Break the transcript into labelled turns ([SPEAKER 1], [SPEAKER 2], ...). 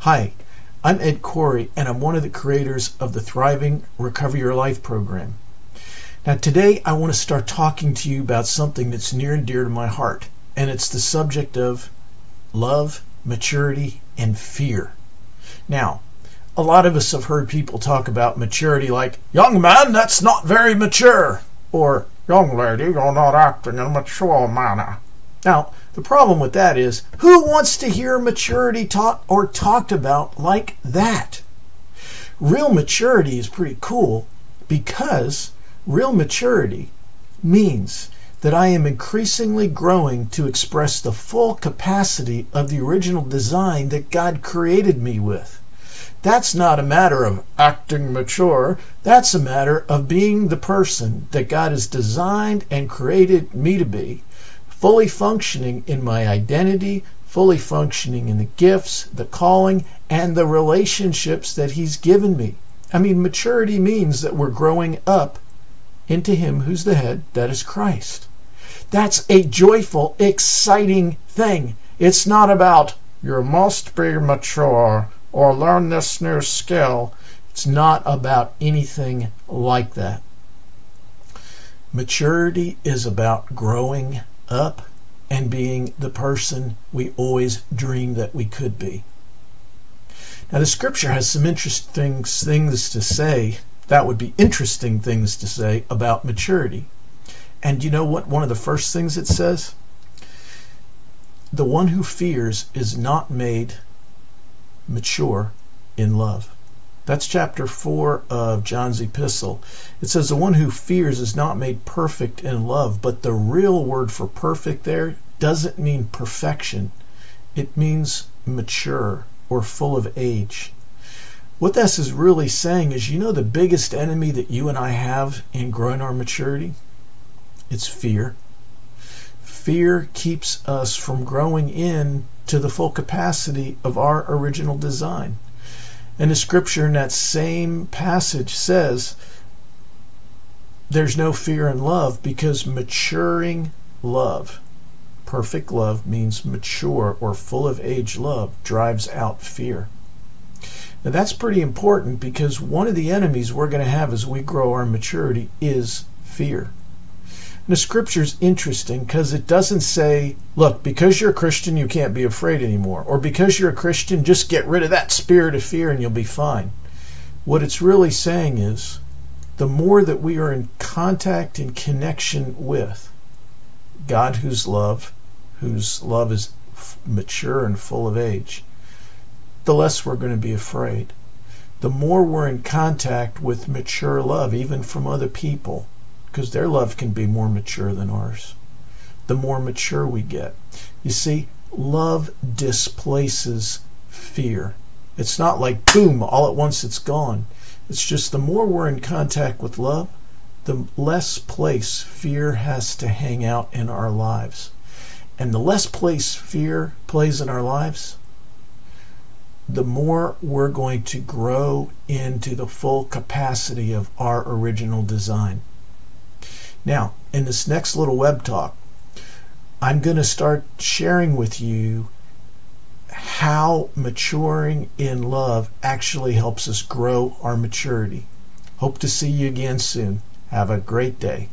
[SPEAKER 1] Hi, I'm Ed Khouri, and I'm one of the creators of the Thriving Recover Your Life program. Now today I want to start talking to you about something that's near and dear to my heart, and it's the subject of love, maturity, and fear. Now, a lot of us have heard people talk about maturity like, "Young man, that's not very mature," or "Young lady, you're not acting in a mature manner." Now, the problem with that is, who wants to hear maturity taught or talked about like that? Real maturity is pretty cool because real maturity means that I am increasingly growing to express the full capacity of the original design that God created me with. That's not a matter of acting mature. That's a matter of being the person that God has designed and created me to be, fully functioning in my identity, fully functioning in the gifts, the calling, and the relationships that He's given me. I mean, maturity means that we're growing up into Him who's the head, that is Christ. That's a joyful, exciting thing. It's not about, you must be mature or learn this new skill. It's not about anything like that. Maturity is about growing up and being the person we always dreamed that we could be. Now the scripture has some interesting things to say, that would be interesting things to say about maturity. And you know what one of the first things it says? The one who fears is not made mature in love. That's chapter 4 of John's epistle. It says the one who fears is not made perfect in love, but the real word for perfect there doesn't mean perfection. It means mature or full of age. What this is really saying is, you know, the biggest enemy that you and I have in growing our maturity? It's fear. Fear keeps us from growing in to the full capacity of our original design. And the scripture in that same passage says there's no fear in love, because maturing love, perfect love means mature or full of age love, drives out fear. Now that's pretty important, because one of the enemies we're going to have as we grow our maturity is fear. And the scripture is interesting because it doesn't say, look, because you're a Christian, you can't be afraid anymore. Or because you're a Christian, just get rid of that spirit of fear and you'll be fine. What it's really saying is, the more that we are in contact and connection with God, whose love is mature and full of age, the less we're going to be afraid. The more we're in contact with mature love, even from other people, because their love can be more mature than ours, the more mature we get. You see, love displaces fear. It's not like, boom, all at once it's gone. It's just the more we're in contact with love, the less place fear has to hang out in our lives. And the less place fear plays in our lives, the more we're going to grow into the full capacity of our original design. Now, in this next little web talk, I'm going to start sharing with you how maturing in love actually helps us grow our maturity. Hope to see you again soon. Have a great day.